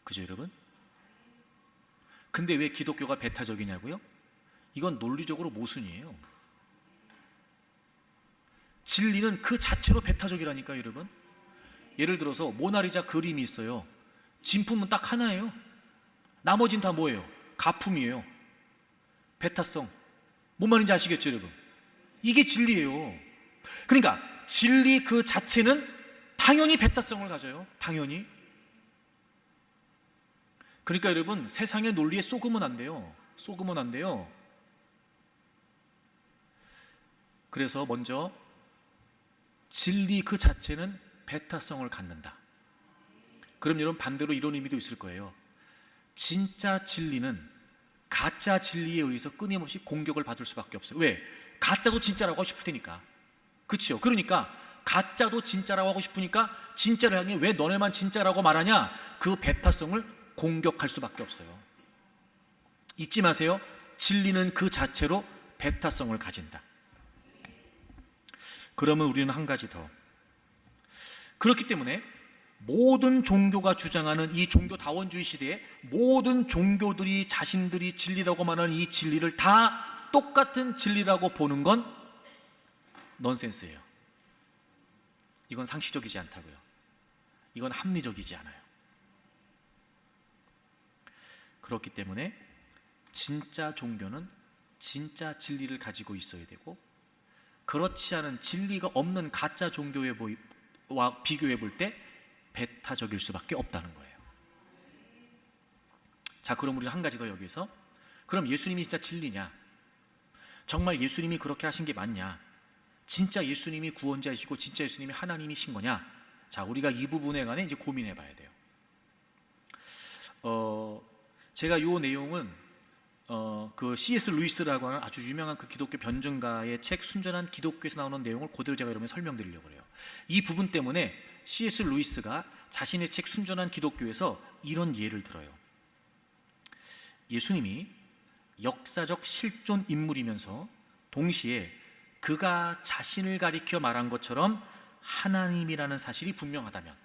Speaker 2: 그죠, 여러분? 근데 왜 기독교가 배타적이냐고요? 이건 논리적으로 모순이에요. 진리는 그 자체로 배타적이라니까요, 여러분. 예를 들어서 모나리자 그림이 있어요. 진품은 딱 하나예요. 나머진 다 뭐예요? 가품이에요. 배타성. 뭔 말인지 아시겠죠, 여러분? 이게 진리예요. 그러니까 진리 그 자체는 당연히 배타성을 가져요. 당연히. 그러니까 여러분, 세상의 논리에 속으면 안 돼요. 속으면 안 돼요. 그래서 먼저 진리 그 자체는 배타성을 갖는다. 그럼 여러분, 반대로 이런 의미도 있을 거예요. 진짜 진리는 가짜 진리에 의해서 끊임없이 공격을 받을 수밖에 없어요. 왜? 가짜도 진짜라고 하고 싶을 테니까. 그렇죠? 그러니까 가짜도 진짜라고 하고 싶으니까 진짜를 향해 왜 너네만 진짜라고 말하냐? 그 배타성을 공격할 수밖에 없어요. 잊지 마세요. 진리는 그 자체로 배타성을 가진다. 그러면 우리는 한 가지 더. 그렇기 때문에 모든 종교가 주장하는 이 종교다원주의 시대에 모든 종교들이 자신들이 진리라고 말하는 이 진리를 다 똑같은 진리라고 보는 건 넌센스예요. 이건 상식적이지 않다고요. 이건 합리적이지 않아요. 그렇기 때문에 진짜 종교는 진짜 진리를 가지고 있어야 되고, 그렇지 않은 진리가 없는 가짜 종교와 비교해 볼 때 배타적일 수밖에 없다는 거예요. 자, 그럼 우리는 한 가지 더 여기서, 그럼 예수님이 진짜 진리냐? 정말 예수님이 그렇게 하신 게 맞냐? 진짜 예수님이 구원자이시고 진짜 예수님이 하나님이신 거냐? 자, 우리가 이 부분에 관해 이제 고민해 봐야 돼요. 제가 이 내용은 그 C.S. 루이스라고 하는 아주 유명한 그 기독교 변증가의 책 순전한 기독교에서 나오는 내용을 그대로 제가 여러분에 설명드리려고 해요. 이 부분 때문에 C.S. 루이스가 자신의 책 순전한 기독교에서 이런 예를 들어요. 예수님이 역사적 실존 인물이면서 동시에 그가 자신을 가리켜 말한 것처럼 하나님이라는 사실이 분명하다면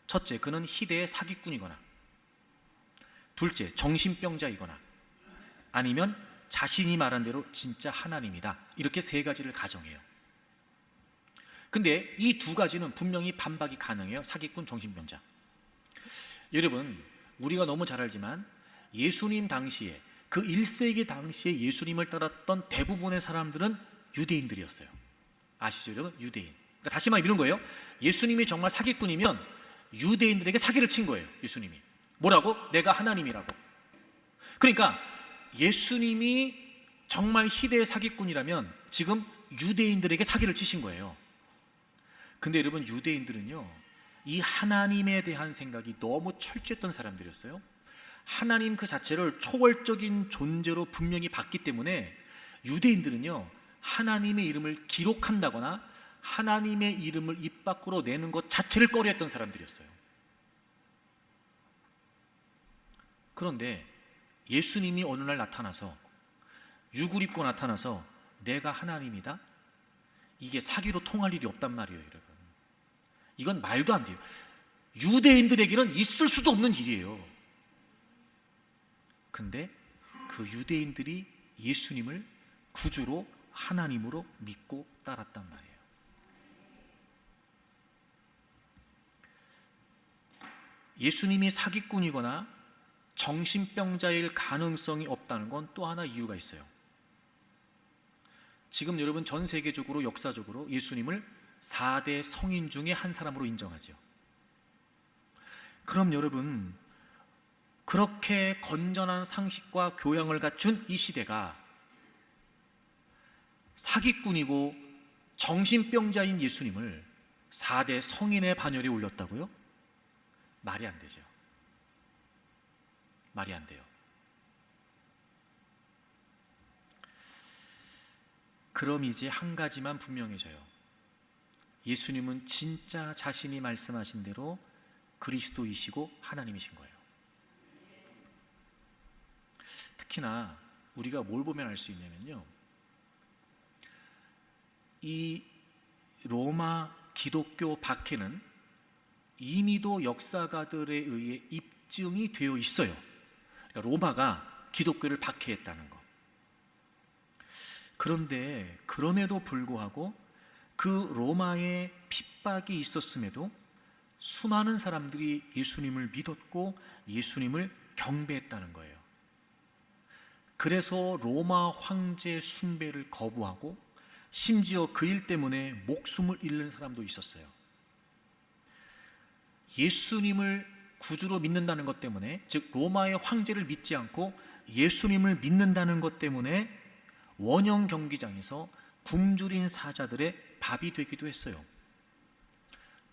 Speaker 2: 첫째, 그는 희대의 사기꾼이거나, 둘째, 정신병자이거나, 아니면 자신이 말한 대로 진짜 하나님이다. 이렇게 세 가지를 가정해요. 근데 이 두 가지는 분명히 반박이 가능해요. 사기꾼, 정신병자. 여러분, 우리가 너무 잘 알지만 예수님 당시에, 그 1세기 당시에 예수님을 따랐던 대부분의 사람들은 유대인들이었어요. 아시죠, 여러분? 유대인. 그러니까 다시 말해 이런 거예요. 예수님이 정말 사기꾼이면 유대인들에게 사기를 친 거예요. 예수님이 뭐라고? 내가 하나님이라고. 그러니까 예수님이 정말 희대의 사기꾼이라면 지금 유대인들에게 사기를 치신 거예요. 근데 여러분, 유대인들은요, 이 하나님에 대한 생각이 너무 철저했던 사람들이었어요. 하나님 그 자체를 초월적인 존재로 분명히 봤기 때문에 유대인들은요, 하나님의 이름을 기록한다거나 하나님의 이름을 입 밖으로 내는 것 자체를 꺼려했던 사람들이었어요. 그런데 예수님이 어느 날 나타나서, 육을 입고 나타나서 내가 하나님이다? 이게 사기로 통할 일이 없단 말이에요, 여러분. 이건 말도 안 돼요. 유대인들에게는 있을 수도 없는 일이에요. 근데 그 유대인들이 예수님을 구주로, 하나님으로 믿고 따랐단 말이에요. 예수님이 사기꾼이거나 정신병자일 가능성이 없다는 건 또 하나 이유가 있어요. 지금 여러분, 전 세계적으로 역사적으로 예수님을 4대 성인 중에 한 사람으로 인정하죠. 그럼 여러분, 그렇게 건전한 상식과 교양을 갖춘 이 시대가 사기꾼이고 정신병자인 예수님을 4대 성인의 반열에 올렸다고요? 말이 안 되죠. 말이 안 돼요. 그럼 이제 한 가지만 분명해져요. 예수님은 진짜 자신이 말씀하신 대로 그리스도이시고 하나님이신 거예요. 특히나 우리가 뭘 보면 알 수 있냐면요, 이 로마 기독교 박해는 이미도 역사가들에 의해 입증이 되어 있어요. 그러니까 로마가 기독교를 박해했다는 거. 그런데 그럼에도 불구하고 그 로마의 핍박이 있었음에도 수많은 사람들이 예수님을 믿었고 예수님을 경배했다는 거예요. 그래서 로마 황제 숭배를 거부하고 심지어 그 일 때문에 목숨을 잃는 사람도 있었어요. 예수님을 구주로 믿는다는 것 때문에, 즉 로마의 황제를 믿지 않고 예수님을 믿는다는 것 때문에 원형 경기장에서 굶주린 사자들의 밥이 되기도 했어요.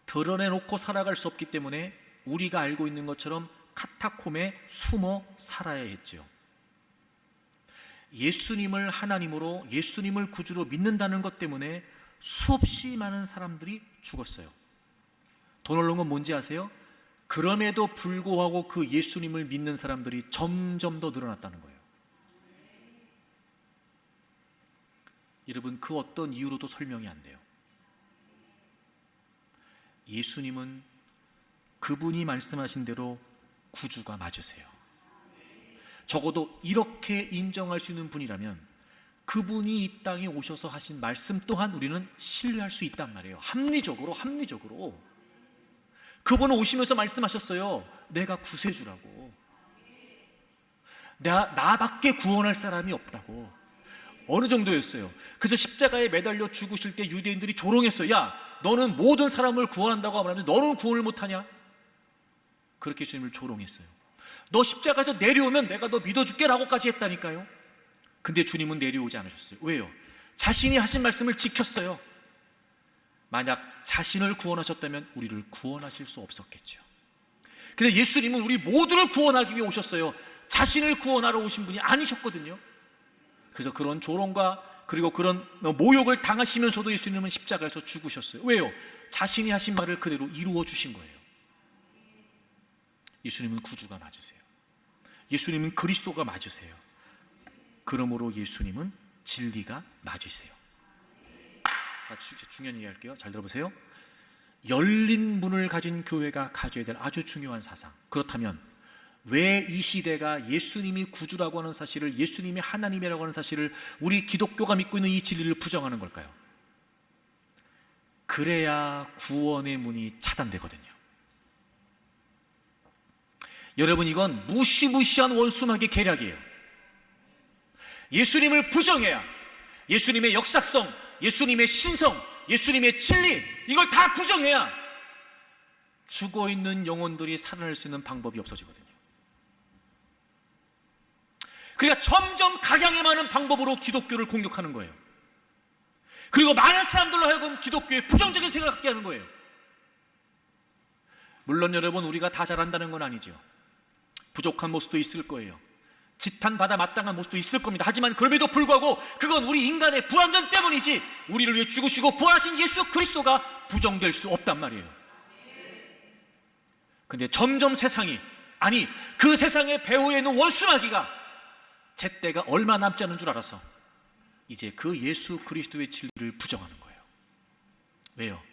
Speaker 2: 드러내놓고 살아갈 수 없기 때문에 우리가 알고 있는 것처럼 카타콤에 숨어 살아야 했죠. 예수님을 하나님으로, 예수님을 구주로 믿는다는 것 때문에 수없이 많은 사람들이 죽었어요. 더 놀라운 건 뭔지 아세요? 그럼에도 불구하고 그 예수님을 믿는 사람들이 점점 더 늘어났다는 거예요. 여러분, 그 어떤 이유로도 설명이 안 돼요. 예수님은 그분이 말씀하신 대로 구주가 맞으세요. 적어도 이렇게 인정할 수 있는 분이라면 그분이 이 땅에 오셔서 하신 말씀 또한 우리는 신뢰할 수 있단 말이에요. 합리적으로. 그분은 오시면서 말씀하셨어요. 내가 구세주라고. 나밖에 구원할 사람이 없다고. 어느 정도였어요? 그래서 십자가에 매달려 죽으실 때 유대인들이 조롱했어요. 야, 너는 모든 사람을 구원한다고 하면 너는 구원을 못하냐? 그렇게 주님을 조롱했어요. 너 십자가에서 내려오면 내가 너 믿어줄게 라고까지 했다니까요. 근데 주님은 내려오지 않으셨어요. 왜요? 자신이 하신 말씀을 지켰어요. 만약 자신을 구원하셨다면 우리를 구원하실 수 없었겠죠. 근데 예수님은 우리 모두를 구원하기 위해 오셨어요. 자신을 구원하러 오신 분이 아니셨거든요. 그래서 그런 조롱과 그리고 그런 모욕을 당하시면서도 예수님은 십자가에서 죽으셨어요. 왜요? 자신이 하신 말을 그대로 이루어 주신 거예요. 예수님은 구주가 맞으세요. 예수님은 그리스도가 맞으세요. 그러므로 예수님은 진리가 맞으세요. 중요한 얘기 할게요. 잘 들어보세요. 열린 문을 가진 교회가 가져야 될 아주 중요한 사상. 그렇다면 왜 이 시대가 예수님이 구주라고 하는 사실을, 예수님이 하나님이라고 하는 사실을, 우리 기독교가 믿고 있는 이 진리를 부정하는 걸까요? 그래야 구원의 문이 차단되거든요. 여러분, 이건 무시무시한 원수마귀의 계략이에요. 예수님을 부정해야 예수님의 역사성, 예수님의 신성, 예수님의 진리, 이걸 다 부정해야 죽어있는 영혼들이 살아날 수 있는 방법이 없어지거든요. 그러니까 점점 각양에 많은 방법으로 기독교를 공격하는 거예요. 그리고 많은 사람들로 하여금 기독교에 부정적인 생각을 갖게 하는 거예요. 물론 여러분, 우리가 다 잘한다는 건 아니죠. 부족한 모습도 있을 거예요. 지탄받아 마땅한 모습도 있을 겁니다. 하지만 그럼에도 불구하고 그건 우리 인간의 불완전 때문이지, 우리를 위해 죽으시고 부활하신 예수 그리스도가 부정될 수 없단 말이에요. 근데 점점 세상이, 아니 그 세상의 배후에 있는 원수마귀가 제때가 얼마 남지 않은 줄 알아서 이제 그 예수 그리스도의 진리를 부정하는 거예요. 왜요?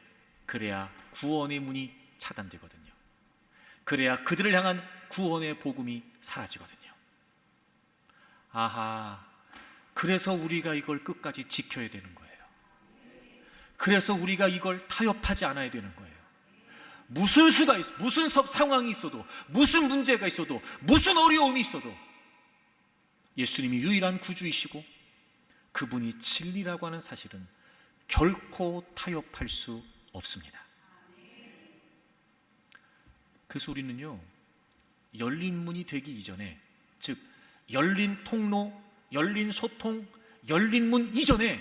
Speaker 2: 그래야 구원의 문이 차단되거든요. 그래야 그들을 향한 구원의 복음이 사라지거든요. 아하, 그래서 우리가 이걸 끝까지 지켜야 되는 거예요. 그래서 우리가 이걸 타협하지 않아야 되는 거예요. 무슨 수가 있어, 무슨 상황이 있어도, 무슨 문제가 있어도, 무슨 어려움이 있어도 예수님이 유일한 구주이시고 그분이 진리라고 하는 사실은 결코 타협할 수 없습니다. 그래서 우리는요, 열린 문이 되기 이전에, 즉 열린 통로, 열린 소통, 열린 문 이전에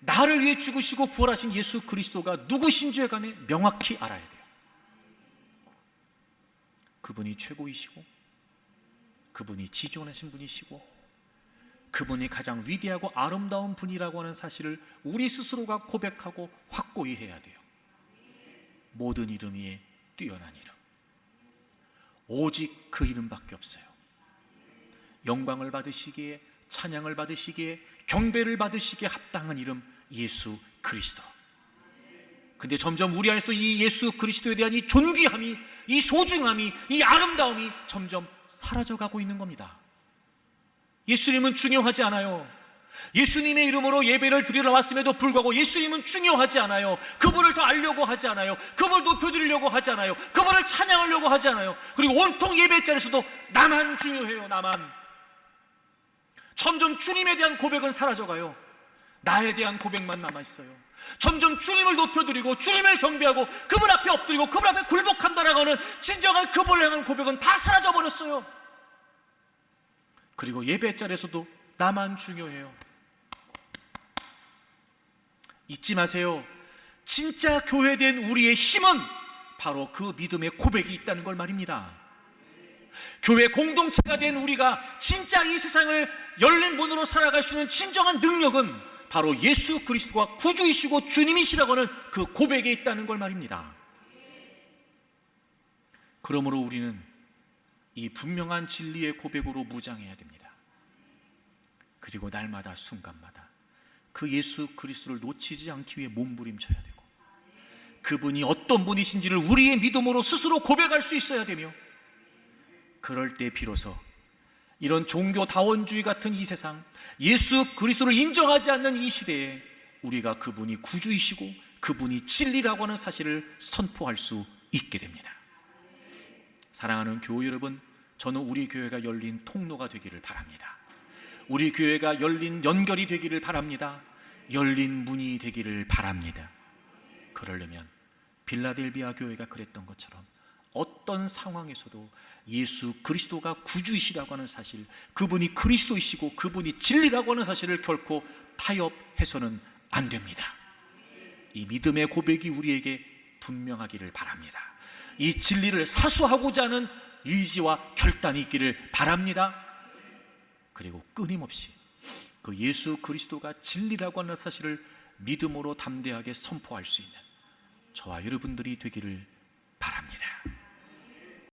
Speaker 2: 나를 위해 죽으시고 부활하신 예수 그리스도가 누구신지에 관해 명확히 알아야 돼요. 그분이 최고이시고, 그분이 지존하신 분이시고, 그분이 가장 위대하고 아름다운 분이라고 하는 사실을 우리 스스로가 고백하고 확고히 해야 돼요. 모든 이름 위에 뛰어난 이름, 오직 그 이름밖에 없어요. 영광을 받으시기에, 찬양을 받으시기에, 경배를 받으시기에 합당한 이름, 예수 그리스도. 근데 점점 우리 안에서도 이 예수 그리스도에 대한 이 존귀함이, 이 소중함이, 이 아름다움이 점점 사라져가고 있는 겁니다. 예수님은 중요하지 않아요. 예수님의 이름으로 예배를 드리러 왔음에도 불구하고 예수님은 중요하지 않아요. 그분을 더 알려고 하지 않아요. 그분을 높여드리려고 하지 않아요. 그분을 찬양하려고 하지 않아요. 그리고 온통 예배 자리에서도 나만 중요해요. 나만. 점점 주님에 대한 고백은 사라져가요. 나에 대한 고백만 남아있어요. 점점 주님을 높여드리고 주님을 경배하고 그분 앞에 엎드리고 그분 앞에 굴복한다라고 하는 진정한 그분을 향한 고백은 다 사라져버렸어요. 그리고 예배 자리에서도 나만 중요해요. 잊지 마세요. 진짜 교회된 우리의 힘은 바로 그 믿음의 고백이 있다는 걸 말입니다. 교회 공동체가 된 우리가 진짜 이 세상을 열린 문으로 살아갈 수 있는 진정한 능력은 바로 예수 그리스도가 구주이시고 주님이시라고 하는 그 고백에 있다는 걸 말입니다. 그러므로 우리는 이 분명한 진리의 고백으로 무장해야 됩니다. 그리고 날마다 순간마다 그 예수 그리스도를 놓치지 않기 위해 몸부림쳐야 되고, 그분이 어떤 분이신지를 우리의 믿음으로 스스로 고백할 수 있어야 되며, 그럴 때 비로소 이런 종교다원주의 같은 이 세상, 예수 그리스도를 인정하지 않는 이 시대에 우리가 그분이 구주이시고 그분이 진리라고 하는 사실을 선포할 수 있게 됩니다. 사랑하는 교회 여러분, 저는 우리 교회가 열린 통로가 되기를 바랍니다. 우리 교회가 열린 연결이 되기를 바랍니다. 열린 문이 되기를 바랍니다. 그러려면 빌라델비아 교회가 그랬던 것처럼 어떤 상황에서도 예수 그리스도가 구주이시라고 하는 사실, 그분이 그리스도이시고 그분이 진리라고 하는 사실을 결코 타협해서는 안 됩니다. 이 믿음의 고백이 우리에게 분명하기를 바랍니다. 이 진리를 사수하고자 하는 의지와 결단이 있기를 바랍니다. 그리고 끊임없이 그 예수 그리스도가 진리라고 하는 사실을 믿음으로 담대하게 선포할 수 있는 저와 여러분들이 되기를